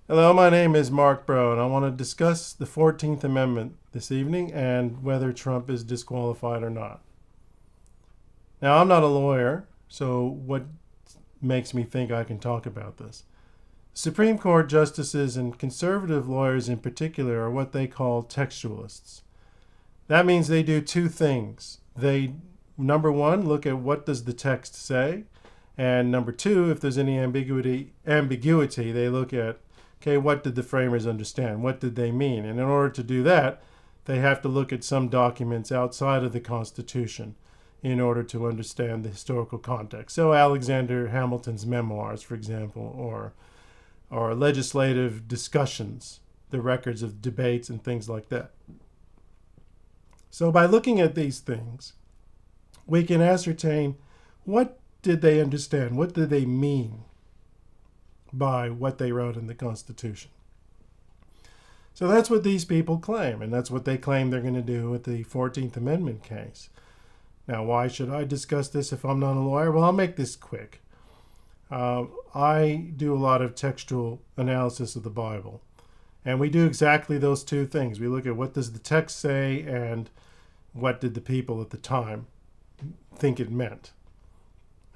Hello, my name is Mark Bro, and I want to discuss the 14th Amendment this evening and whether Trump is disqualified or not. Now, I'm not a lawyer, so what makes me think I can talk about this? Supreme Court justices and conservative lawyers in particular are what they call textualists. That means they do two things. They, number one, look at what does the text say, and number two, if there's any ambiguity, they look at, okay, what did the framers understand? What did they mean? And in order to do that, they have to look at some documents outside of the Constitution in order to understand the historical context. So Alexander Hamilton's memoirs, for example, or legislative discussions, the records of debates and things like that. So by looking at these things, we can ascertain what did they understand? What did they mean by what they wrote in the Constitution? So that's what these people claim, and that's what they claim they're going to do with the 14th Amendment case. Now, why should I discuss this if I'm not a lawyer? Well, I'll make this quick. I do a lot of textual analysis of the Bible, and we do exactly those two things. We look at what does the text say and what did the people at the time think it meant.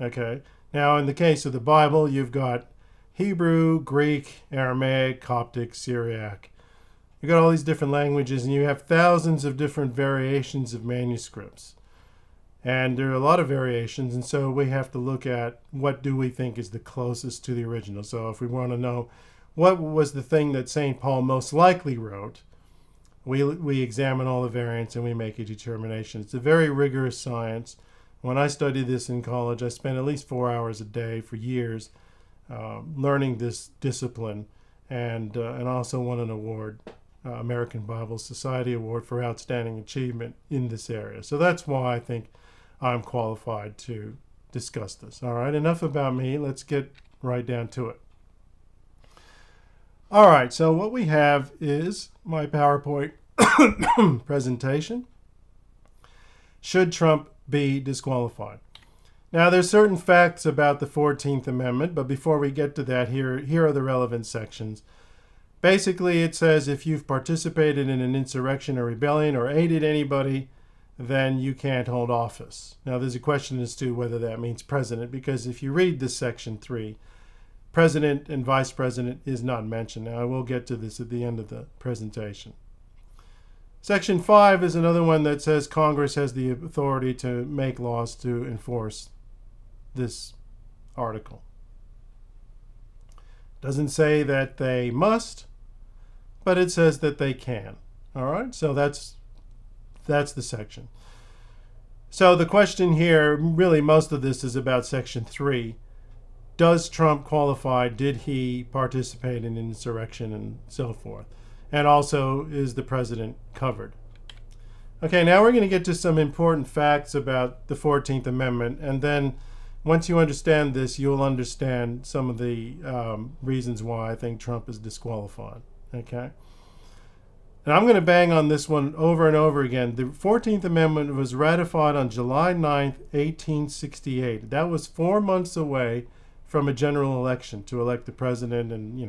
Okay? Now, in the case of the Bible, you've got Hebrew, Greek, Aramaic, Coptic, Syriac. You've got all these different languages, and you have thousands of different variations of manuscripts. And there are a lot of variations, and so we have to look at what do we think is the closest to the original. So if we want to know what was the thing that St. Paul most likely wrote, we examine all the variants and we make a determination. It's a very rigorous science. When I studied this in college, I spent at least 4 hours a day for years learning this discipline, and also won an award, American Bible Society Award for outstanding achievement in this area. So that's why I think I'm qualified to discuss this. All right, enough about me. Let's get right down to it. All right, so what we have is my PowerPoint presentation. Should Trump be disqualified? Now, there's certain facts about the 14th Amendment, but before we get to that, here are the relevant sections. Basically, it says if you've participated in an insurrection or rebellion or aided anybody, then you can't hold office. Now, there's a question as to whether that means president, because if you read this section 3, president and vice president is not mentioned. Now, I will get to this at the end of the presentation. Section 5 is another one that says Congress has the authority to make laws to enforce this article. Doesn't say that they must, but it says that they can. All right, so that's the section. So the question here, really most of this is about Section 3. Does Trump qualify? Did he participate in an insurrection and so forth? And also, is the president covered? Okay, now we're going to get to some important facts about the 14th Amendment, and then once you understand this, you'll understand some of the reasons why I think Trump is disqualified. Okay? And I'm going to bang on this one over and over again. The 14th Amendment was ratified on July 9th, 1868. That was 4 months away from a general election to elect the president and,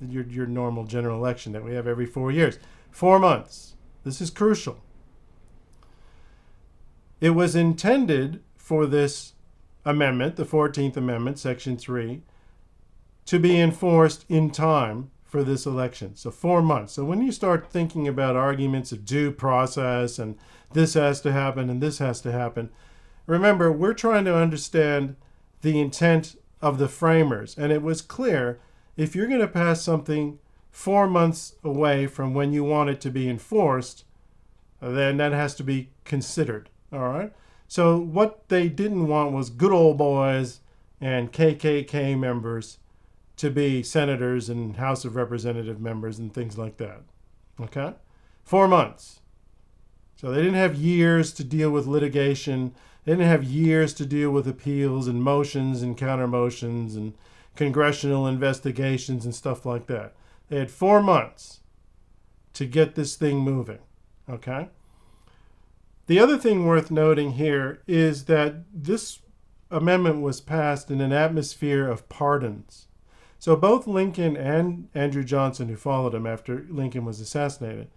your normal general election that we have every 4 years. 4 months. This is crucial. It was intended for this amendment, the 14th Amendment, Section 3, to be enforced in time for this election. So 4 months. So when you start thinking about arguments of due process and this has to happen and this has to happen, remember, we're trying to understand the intent of the framers. And it was clear, if you're going to pass something 4 months away from when you want it to be enforced, then that has to be considered. All right? So what they didn't want was good old boys and KKK members to be senators and House of Representative members and things like that. Okay? 4 months. So they didn't have years to deal with litigation. They didn't have years to deal with appeals and motions and counter motions and congressional investigations and stuff like that. They had 4 months to get this thing moving. Okay? The other thing worth noting here is that this amendment was passed in an atmosphere of pardons. So both Lincoln and Andrew Johnson, who followed him after Lincoln was assassinated,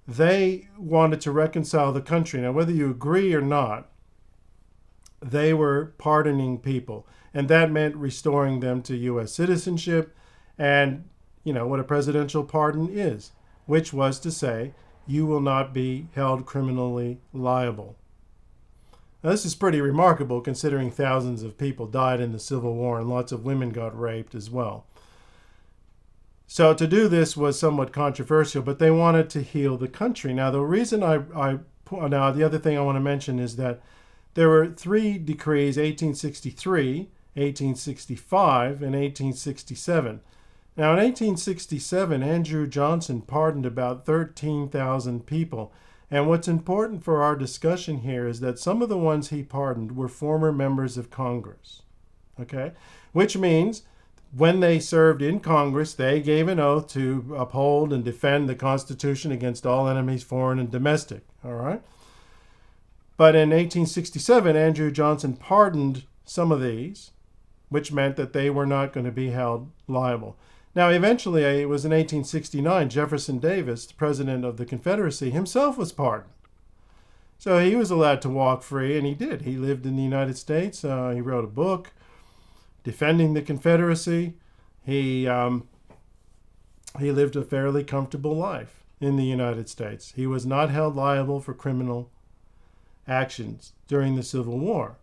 they wanted to reconcile the country. Now, whether you agree or not, they were pardoning people, and that meant restoring them to U.S. citizenship and, what a presidential pardon is, which was to say, you will not be held criminally liable. Now, this is pretty remarkable considering thousands of people died in the Civil War and lots of women got raped as well. So to do this was somewhat controversial, but they wanted to heal the country. Now, the reason now the other thing I want to mention is that there were 3 decrees, 1863, 1865, and 1867. Now, in 1867, Andrew Johnson pardoned about 13,000 people. And what's important for our discussion here is that some of the ones he pardoned were former members of Congress. Okay? Which means when they served in Congress, they gave an oath to uphold and defend the Constitution against all enemies, foreign and domestic. All right? But in 1867, Andrew Johnson pardoned some of these, which meant that they were not going to be held liable. Now, eventually, it was in 1869, Jefferson Davis, the president of the Confederacy, himself was pardoned. So he was allowed to walk free, and he did. He lived in the United States. He wrote a book defending the Confederacy. He lived a fairly comfortable life in the United States. He was not held liable for criminal actions during the Civil War.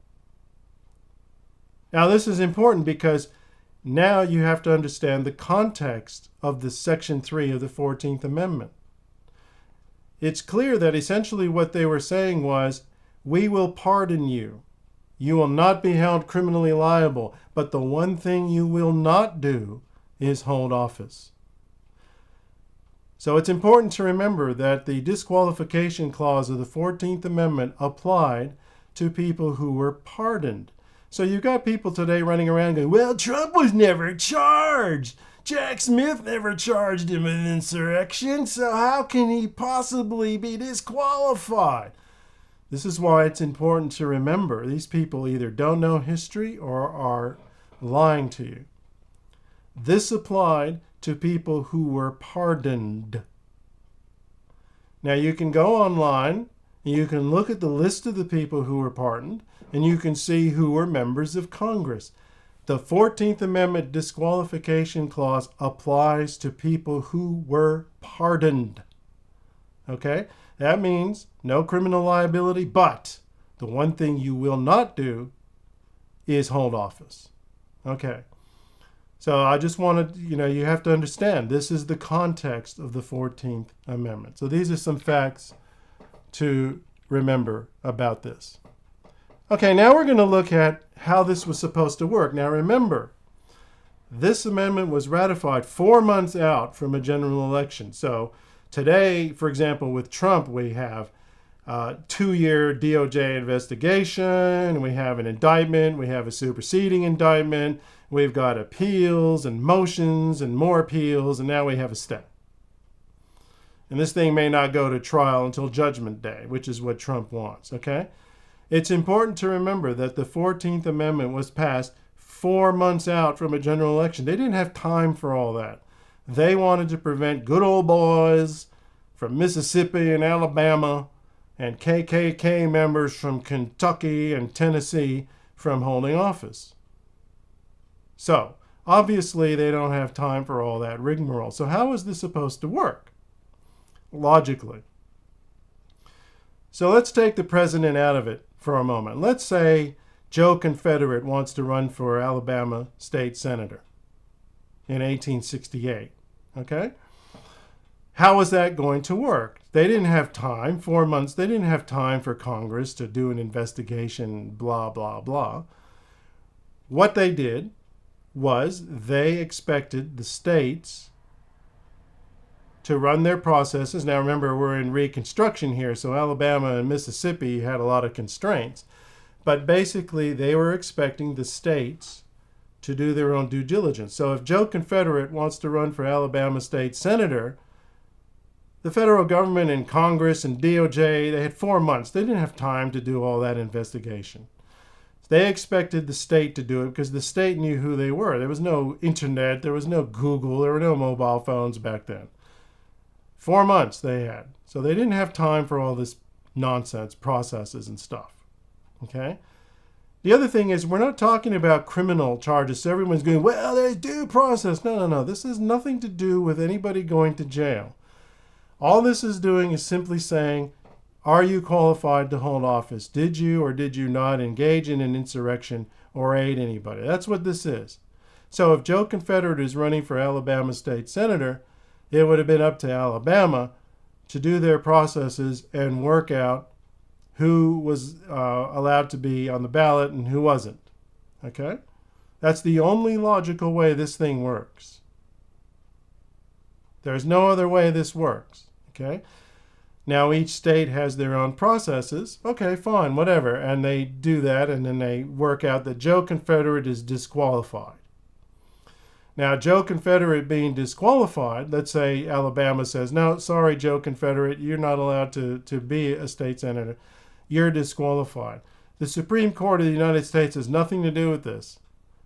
Now, this is important because now you have to understand the context of the Section 3 of the 14th Amendment. It's clear that essentially what they were saying was, we will pardon you. You will not be held criminally liable, but the one thing you will not do is hold office. So it's important to remember that the disqualification clause of the 14th Amendment applied to people who were pardoned. So you've got people today running around going, well, Trump was never charged. Jack Smith never charged him with insurrection, so how can he possibly be disqualified? This is why it's important to remember these people either don't know history or are lying to you. This applied to people who were pardoned. Now you can go online and you can look at the list of the people who were pardoned, and you can see who were members of Congress. The 14th Amendment disqualification clause applies to people who were pardoned. Okay? That means no criminal liability, but the one thing you will not do is hold office. Okay? So I just wanted, you have to understand, this is the context of the 14th Amendment. So these are some facts to remember about this. Okay, now we're going to look at how this was supposed to work. Now remember, this amendment was ratified 4 months out from a general election. So today, for example, with Trump, we have a 2-year DOJ investigation, we have an indictment, we have a superseding indictment, we've got appeals and motions and more appeals, and now we have a stay. And this thing may not go to trial until Judgment Day, which is what Trump wants, okay? It's important to remember that the 14th Amendment was passed 4 months out from a general election. They didn't have time for all that. They wanted to prevent good old boys from Mississippi and Alabama and KKK members from Kentucky and Tennessee from holding office. So, obviously, they don't have time for all that rigmarole. So how is this supposed to work? Logically. So let's take the president out of it for a moment. Let's say Joe Confederate wants to run for Alabama state senator in 1868. Okay? How is that going to work? They didn't have time, 4 months, they didn't have time for Congress to do an investigation, blah, blah, blah. What they did was they expected the states to run their processes. Now remember, we're in Reconstruction here, so Alabama and Mississippi had a lot of constraints. But basically, they were expecting the states to do their own due diligence. So if Joe Confederate wants to run for Alabama state senator, the federal government and Congress and DOJ, they had 4 months. They didn't have time to do all that investigation. They expected the state to do it because the state knew who they were. There was no internet, there was no Google, there were no mobile phones back then. 4 months they had. So they didn't have time for all this nonsense, processes and stuff. Okay? The other thing is, we're not talking about criminal charges. So everyone's going, well, there's due process. No, no, no. This has nothing to do with anybody going to jail. All this is doing is simply saying, are you qualified to hold office? Did you or did you not engage in an insurrection or aid anybody? That's what this is. So if Joe Confederate is running for Alabama state senator, it would have been up to Alabama to do their processes and work out who was allowed to be on the ballot and who wasn't. Okay? That's the only logical way this thing works. There's no other way this works. Okay? Now, each state has their own processes. Okay, fine, whatever. And they do that, and then they work out that Joe Confederate is disqualified. Now, Joe Confederate being disqualified, let's say Alabama says, no, sorry, Joe Confederate, you're not allowed to be a state senator. You're disqualified. The Supreme Court of the United States has nothing to do with this.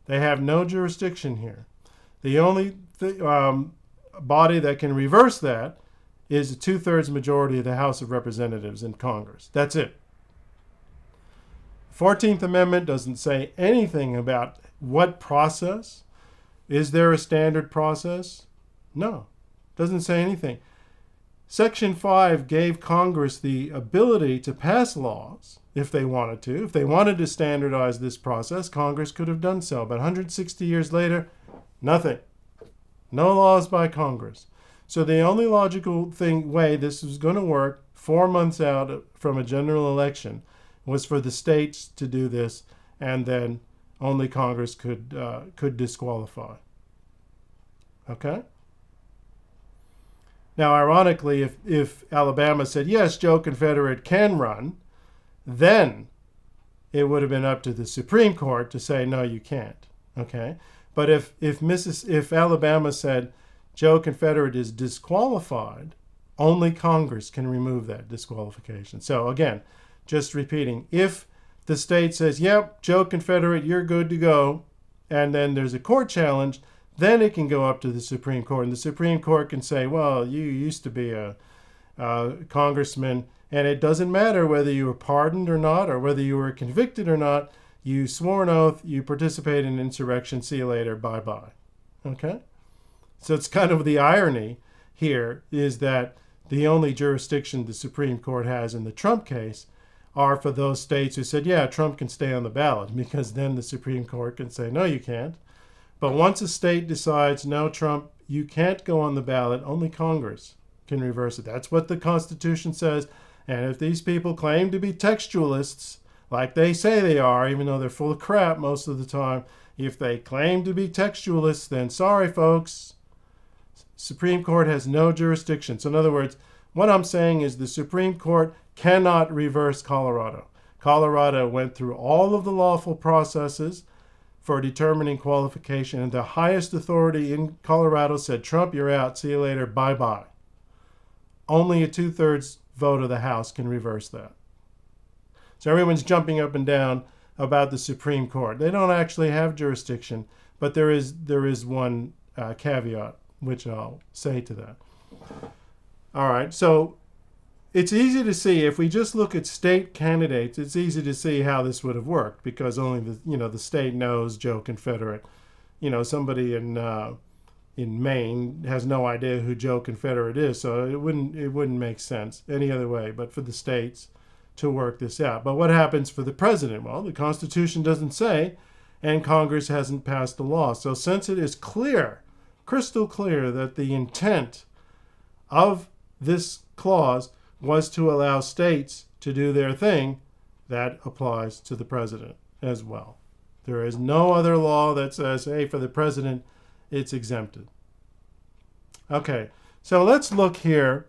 They have no jurisdiction here. The only body that can reverse that is a 2/3 majority of the House of Representatives in Congress. That's it. The 14th Amendment doesn't say anything about what process. Is there a standard process? No. Doesn't say anything. Section 5 gave Congress the ability to pass laws if they wanted to. If they wanted to standardize this process, Congress could have done so. But 160 years later, nothing. No laws by Congress. So the only logical way this was going to work 4 months out from a general election was for the states to do this, and then only Congress could disqualify. Okay? Now, ironically, if Alabama said, yes, Joe Confederate can run, then it would have been up to the Supreme Court to say, no, you can't. Okay? But if Alabama said, Joe Confederate is disqualified, only Congress can remove that disqualification. So again, just repeating, if the state says, yep, Joe Confederate, you're good to go, and then there's a court challenge, then it can go up to the Supreme Court. And the Supreme Court can say, well, you used to be a congressman, and it doesn't matter whether you were pardoned or not, or whether you were convicted or not. You swore an oath, you participated in insurrection, see you later, bye-bye. Okay? So it's kind of the irony here is that the only jurisdiction the Supreme Court has in the Trump case are for those states who said, yeah, Trump can stay on the ballot, because then the Supreme Court can say, no, you can't. But once a state decides, no, Trump, you can't go on the ballot, only Congress can reverse it. That's what the Constitution says. And if these people claim to be textualists, like they say they are, even though they're full of crap most of the time, if they claim to be textualists, then sorry, folks, Supreme Court has no jurisdiction. So in other words, what I'm saying is the Supreme Court cannot reverse Colorado. Colorado went through all of the lawful processes for determining qualification, and the highest authority in Colorado said, Trump, you're out, see you later, bye-bye. Only a 2/3 vote of the House can reverse that. So everyone's jumping up and down about the Supreme Court. They don't actually have jurisdiction, but there is one caveat, which I'll say to that. All right, so it's easy to see, if we just look at state candidates, it's easy to see how this would have worked, because only the state knows Joe Confederate. Somebody in Maine has no idea who Joe Confederate is, so it wouldn't make sense any other way but for the states to work this out. But what happens for the president? Well, the Constitution doesn't say, and Congress hasn't passed a law. So since it is clear, crystal clear, that the intent of this clause was to allow states to do their thing, that applies to the president as well. There is no other law that says, hey, for the president, it's exempted. Okay, so let's look here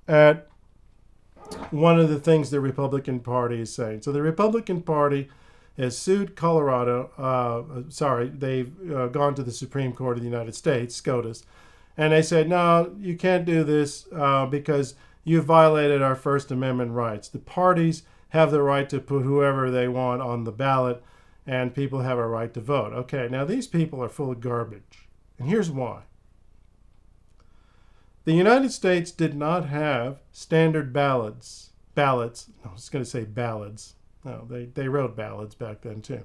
at one of the things the Republican Party is saying. So the Republican Party has sued Colorado. They've gone to the Supreme Court of the United States, SCOTUS, and they said, no, you can't do this because you violated our First Amendment rights. The parties have the right to put whoever they want on the ballot, and people have a right to vote. Okay, now these people are full of garbage. And here's why. The United States did not have standard ballots. No, I was going to say ballads. No, they wrote ballads back then too.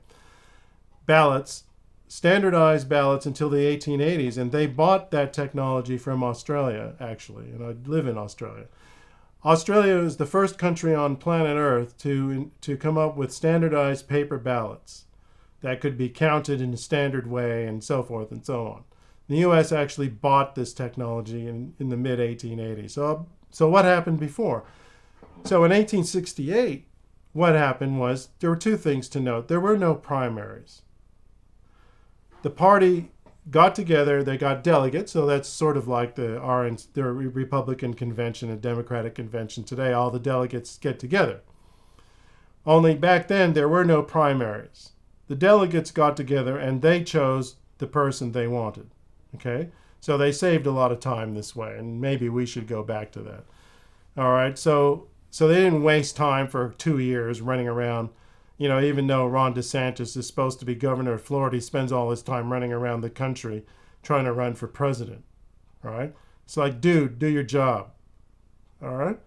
Ballots, standardized ballots until the 1880s, and they bought that technology from Australia, actually, and I live in Australia. Australia is the first country on planet Earth to come up with standardized paper ballots that could be counted in a standard way and so forth and so on. The U.S. actually bought this technology in the mid-1880s. So what happened before? So in 1868, what happened was there were two things to note. There were no primaries. The party got together, they got delegates, so that's sort of like the Republican convention and Democratic convention today. All the delegates get together. Only back then, there were no primaries. The delegates got together and they chose the person they wanted. Okay? So they saved a lot of time this way, and maybe we should go back to that. All right, so they didn't waste time for 2 years running around. You know, even though Ron DeSantis is supposed to be governor of Florida, he spends all his time running around the country trying to run for president. All right? It's like, dude, do your job. All right?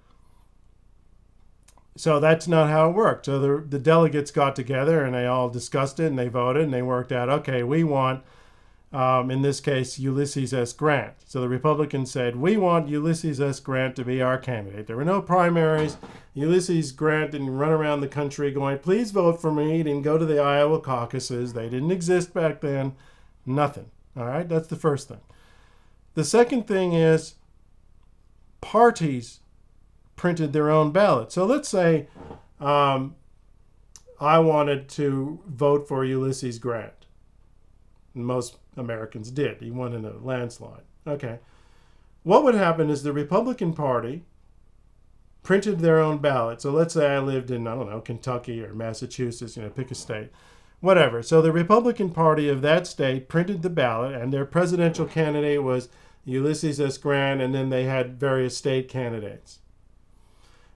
So that's not how it worked. So the delegates got together and they all discussed it and they voted and they worked out, okay, we want, in this case, Ulysses S. Grant. So the Republicans said, we want Ulysses S. Grant to be our candidate. There were no primaries. Ulysses Grant didn't run around the country going, please vote for me. He didn't go to the Iowa caucuses. They didn't exist back then. Nothing. All right? That's the first thing. The second thing is parties printed their own ballot. So let's say I wanted to vote for Ulysses Grant. Most Americans did. He won in a landslide. Okay. What would happen is the Republican Party printed their own ballot. So let's say I lived in, I don't know, Kentucky or Massachusetts, pick a state, whatever. So the Republican Party of that state printed the ballot, and their presidential candidate was Ulysses S. Grant, and then they had various state candidates.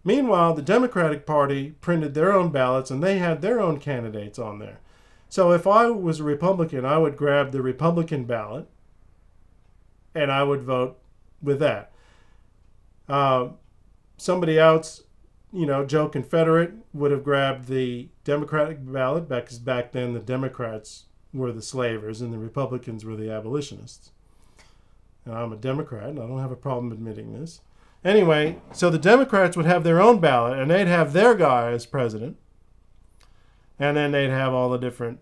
Meanwhile, the Democratic Party printed their own ballots, and they had their own candidates on there. So if I was a Republican, I would grab the Republican ballot, and I would vote with that. Somebody else, Joe Confederate, would have grabbed the Democratic ballot, because back then the Democrats were the slavers and the Republicans were the abolitionists. And I'm a Democrat, and I don't have a problem admitting this. Anyway, so the Democrats would have their own ballot, and they'd have their guy as president, and then they'd have all the different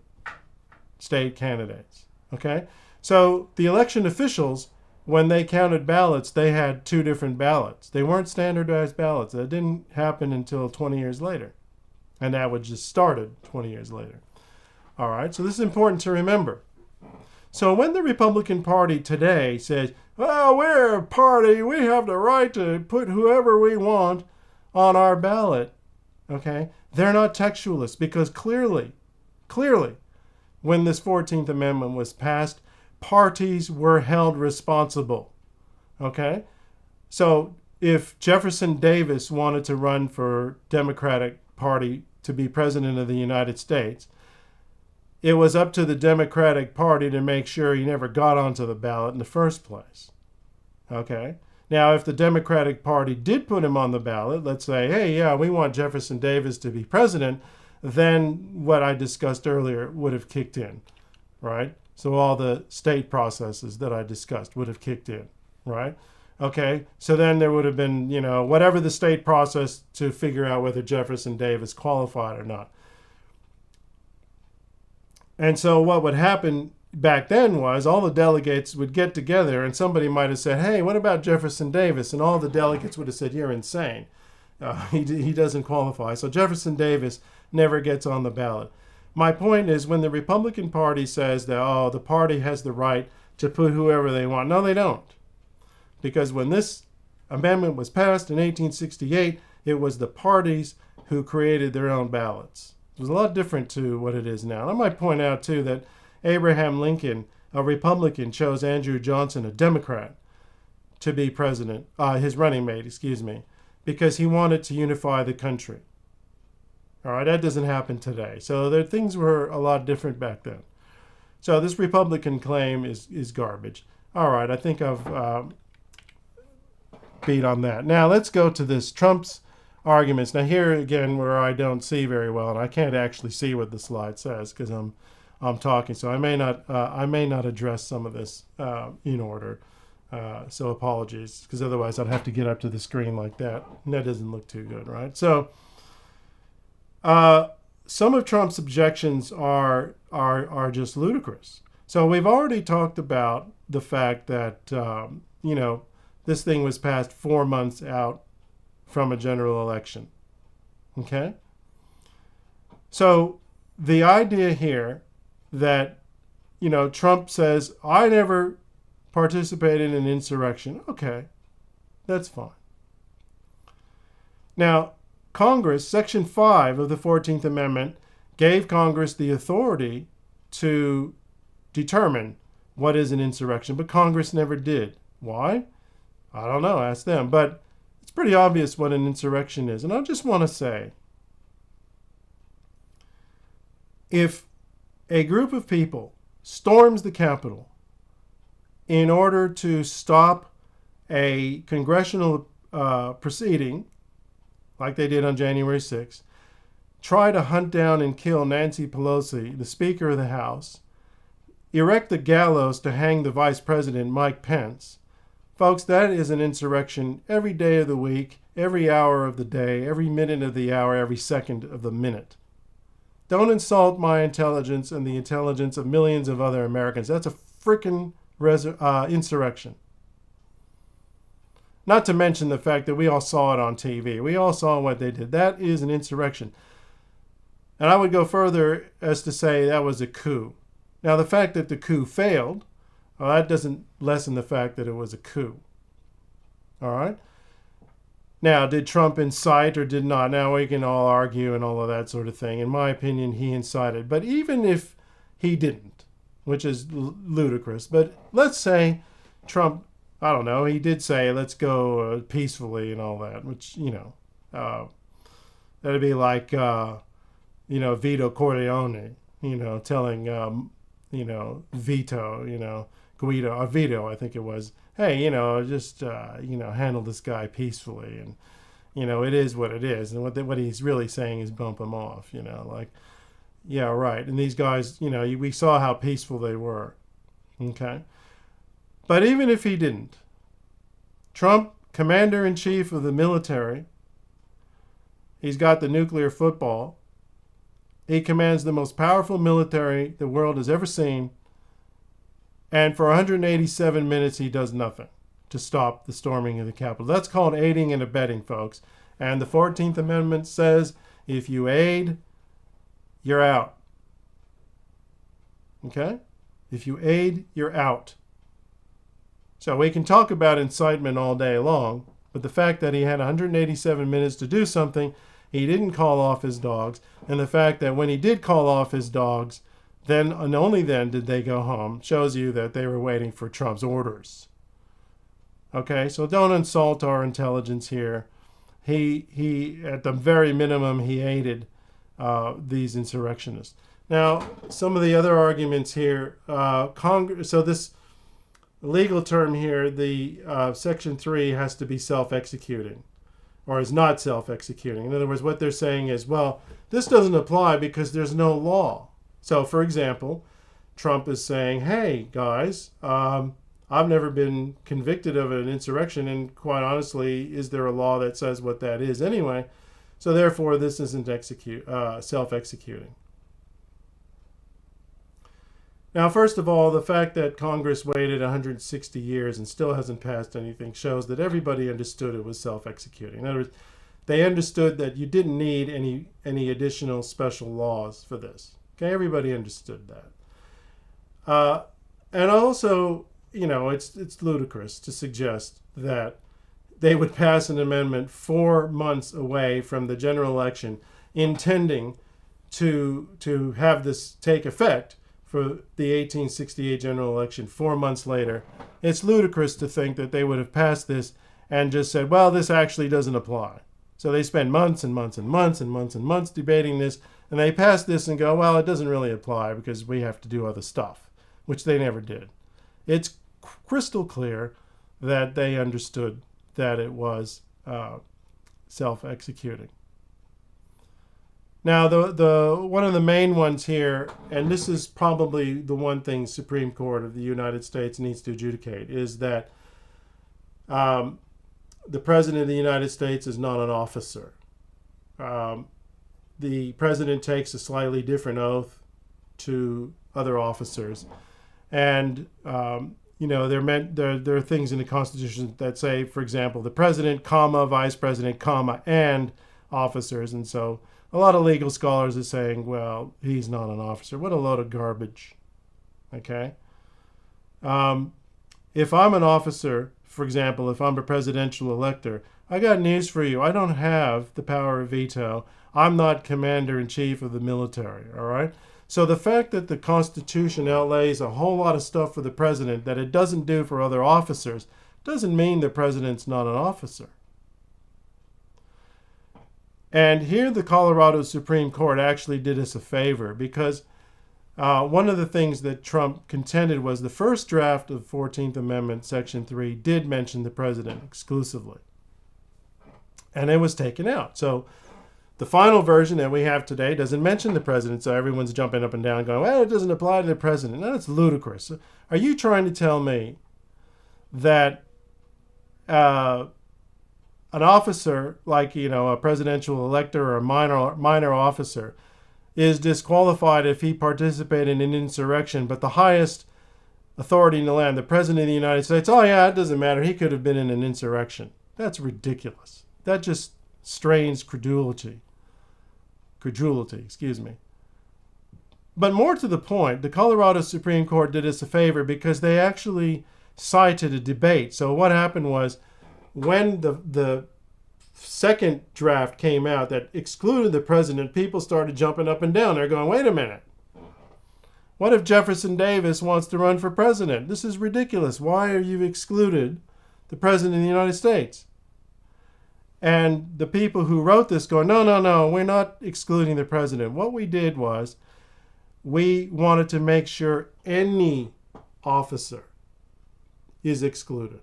state candidates. Okay? So the election officials, when they counted ballots, they had two different ballots. They weren't standardized ballots. That didn't happen until 20 years later. And that was just started 20 years later. All right, so this is important to remember. So when the Republican Party today says, well, we're a party, we have the right to put whoever we want on our ballot, okay, they're not textualists, because clearly, when this 14th Amendment was passed, parties were held responsible, okay? So if Jefferson Davis wanted to run for Democratic Party to be president of the United States, it was up to the Democratic Party to make sure he never got onto the ballot in the first place, okay? Now, if the Democratic Party did put him on the ballot, let's say, hey, yeah, we want Jefferson Davis to be president, then what I discussed earlier would have kicked in, right? So all the state processes that I discussed would have kicked in, right? Okay, so then there would have been, whatever the state process to figure out whether Jefferson Davis qualified or not. And so what would happen back then was all the delegates would get together and somebody might have said, hey, what about Jefferson Davis? And all the delegates would have said, you're insane. He doesn't qualify. So Jefferson Davis never gets on the ballot. My point is, when the Republican Party says that, the party has the right to put whoever they want. No, they don't. Because when this amendment was passed in 1868, it was the parties who created their own ballots. It was a lot different to what it is now. And I might point out, too, that Abraham Lincoln, a Republican, chose Andrew Johnson, a Democrat, to be president, his running mate, because he wanted to unify the country. All right, that doesn't happen today. So things were a lot different back then. So this Republican claim is garbage. All right, I think I've beat on that. Now let's go to this Trump's arguments. Now here again, where I don't see very well, and I can't actually see what the slide says because I'm talking, so I may not address some of this in order. So apologies, because otherwise I'd have to get up to the screen like that, and that doesn't look too good, right? So some of Trump's objections are just ludicrous. So we've already talked about the fact that this thing was passed 4 months out from a general election. Okay? So the idea here that, Trump says, I never participated in an insurrection. Okay, that's fine. Now, Congress, Section 5 of the 14th Amendment, gave Congress the authority to determine what is an insurrection, but Congress never did. Why? I don't know, ask them. But it's pretty obvious what an insurrection is. And I just want to say, if a group of people storms the Capitol in order to stop a congressional proceeding, like they did on January 6th, try to hunt down and kill Nancy Pelosi, the Speaker of the House, erect the gallows to hang the Vice President, Mike Pence, folks, that is an insurrection every day of the week, every hour of the day, every minute of the hour, every second of the minute. Don't insult my intelligence and the intelligence of millions of other Americans. That's a frickin' insurrection. Not to mention the fact that we all saw it on TV. We all saw what they did. That is an insurrection. And I would go further as to say that was a coup. Now, the fact that the coup failed, that doesn't lessen the fact that it was a coup. All right? Now, did Trump incite or did not? Now, we can all argue and all of that sort of thing. In my opinion, he incited. But even if he didn't, which is ludicrous, but let's say Trump, I don't know, he did say, let's go peacefully and all that, which, that'd be like, Vito Corleone, telling, Vito, I think it was, hey, just, handle this guy peacefully. And, it is what it is. And what he's really saying is bump him off, yeah, right. And these guys, we saw how peaceful they were. Okay. But even if he didn't, Trump, commander-in-chief of the military, he's got the nuclear football. He commands the most powerful military the world has ever seen. And for 187 minutes, he does nothing to stop the storming of the Capitol. That's called aiding and abetting, folks. And the 14th Amendment says if you aid, you're out. Okay? If you aid, you're out. So we can talk about incitement all day long, but the fact that he had 187 minutes to do something, he didn't call off his dogs, and the fact that when he did call off his dogs, then and only then did they go home, shows you that they were waiting for Trump's orders. Okay, so don't insult our intelligence here. He at the very minimum, he aided these insurrectionists. Now, some of the other arguments here, so this legal term here, the Section 3 has to be self-executing, or is not self-executing. In other words, what they're saying is, well, this doesn't apply because there's no law. So, for example, Trump is saying, hey, guys, I've never been convicted of an insurrection, and quite honestly, is there a law that says what that is anyway? So therefore, this isn't self-executing. Now, first of all, the fact that Congress waited 160 years and still hasn't passed anything shows that everybody understood it was self-executing. In other words, they understood that you didn't need any additional special laws for this. Okay, everybody understood that. And also, it's ludicrous to suggest that they would pass an amendment 4 months away from the general election, intending to have this take effect for the 1868 general election 4 months later. It's ludicrous to think that they would have passed this and just said, well, this actually doesn't apply. So they spend months and months and months and months and months debating this, and they pass this and go, well, it doesn't really apply because we have to do other stuff, which they never did. It's crystal clear that they understood that it was self-executing. Now, the one of the main ones here, and this is probably the one thing Supreme Court of the United States needs to adjudicate, is that the President of the United States is not an officer. The President takes a slightly different oath to other officers. And, there are things in the Constitution that say, for example, the President, comma, Vice President, comma, and officers. And so a lot of legal scholars are saying, well, he's not an officer. What a load of garbage. Okay? If I'm an officer, for example, if I'm a presidential elector, I got news for you. I don't have the power of veto. I'm not commander-in-chief of the military, all right? So the fact that the Constitution outlays a whole lot of stuff for the president that it doesn't do for other officers doesn't mean the president's not an officer. And here the Colorado Supreme Court actually did us a favor because one of the things that Trump contended was the first draft of 14th Amendment, Section 3, did mention the president exclusively. And it was taken out. So the final version that we have today doesn't mention the president, so everyone's jumping up and down going, well, it doesn't apply to the president. No, that's ludicrous. Are you trying to tell me that an officer, like, a presidential elector or a minor officer, is disqualified if he participated in an insurrection, but the highest authority in the land, the President of the United States, oh yeah, it doesn't matter, he could have been in an insurrection? That's ridiculous. That just strains credulity, excuse me. But more to the point, the Colorado Supreme Court did us a favor because they actually cited a debate. So what happened was, when the second draft came out that excluded the president, people started jumping up and down. They're going, wait a minute. What if Jefferson Davis wants to run for president? This is ridiculous. Why are you excluded the president of the United States? And the people who wrote this go, no, we're not excluding the president. What we did was we wanted to make sure any officer is excluded.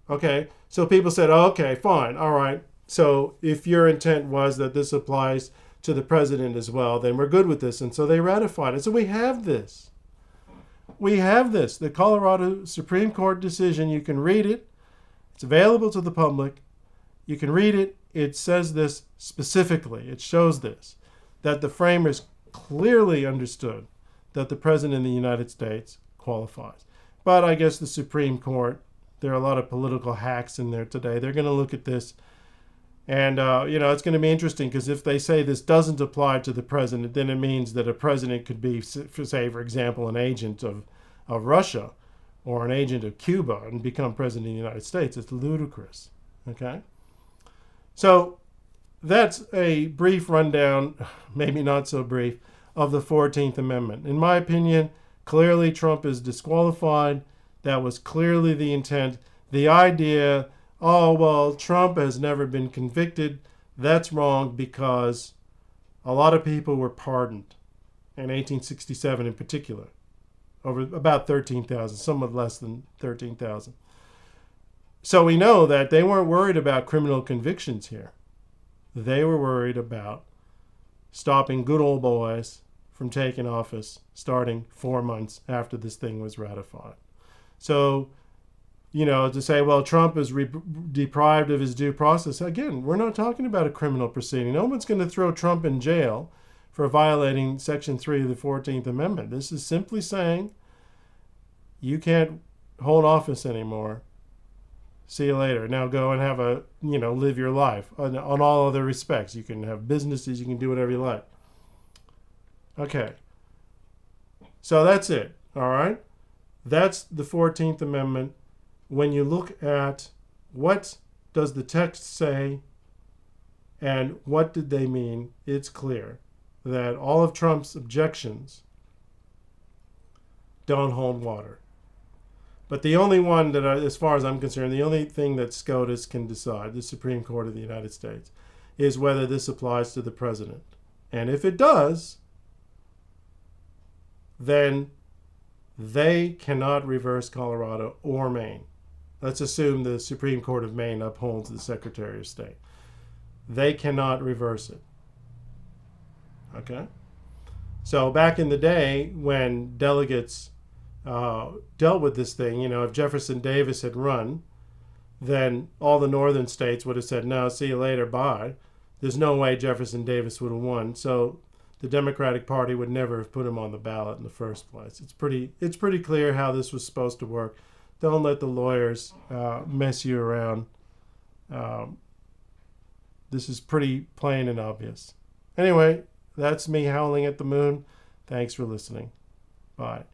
Okay, so people said, oh, okay, fine, all right. So if your intent was that this applies to the president as well, then we're good with this. And so they ratified it. So we have this. The Colorado Supreme Court decision. You can read it. It's available to the public. You can read it. It says this specifically. It shows this, that the framers clearly understood that the President of the United States qualifies. But I guess the Supreme Court, there are a lot of political hacks in there today. They're going to look at this. And, it's going to be interesting because if they say this doesn't apply to the president, then it means that a president could be, say, for example, an agent of Russia or an agent of Cuba and become president of the United States. It's ludicrous. Okay? So that's a brief rundown, maybe not so brief, of the 14th Amendment. In my opinion, clearly Trump is disqualified. That was clearly the intent. The idea, oh, well, Trump has never been convicted, that's wrong because a lot of people were pardoned in 1867 in particular. Over about 13,000, somewhat less than 13,000. So we know that they weren't worried about criminal convictions here. They were worried about stopping good old boys from taking office starting 4 months after this thing was ratified. So, to say, well, Trump is deprived of his due process. Again, we're not talking about a criminal proceeding. No one's going to throw Trump in jail for violating Section 3 of the 14th Amendment. This is simply saying you can't hold office anymore. See you later. Now go and have live your life on all other respects. You can have businesses. You can do whatever you like. Okay. So that's it. All right. That's the 14th Amendment. When you look at what does the text say and what did they mean, it's clear that all of Trump's objections don't hold water. But the only one that, as far as I'm concerned, the only thing that SCOTUS can decide, the Supreme Court of the United States, is whether this applies to the president. And if it does, then they cannot reverse Colorado or Maine. Let's assume the Supreme Court of Maine upholds the Secretary of State. They cannot reverse it. Okay? So back in the day when delegates dealt with this thing, if Jefferson Davis had run, then all the northern states would have said, no, see you later, bye. There's no way Jefferson Davis would have won. So the Democratic Party would never have put him on the ballot in the first place. It's pretty clear how this was supposed to work. Don't let the lawyers mess you around. This is pretty plain and obvious. Anyway, that's me howling at the moon. Thanks for listening. Bye.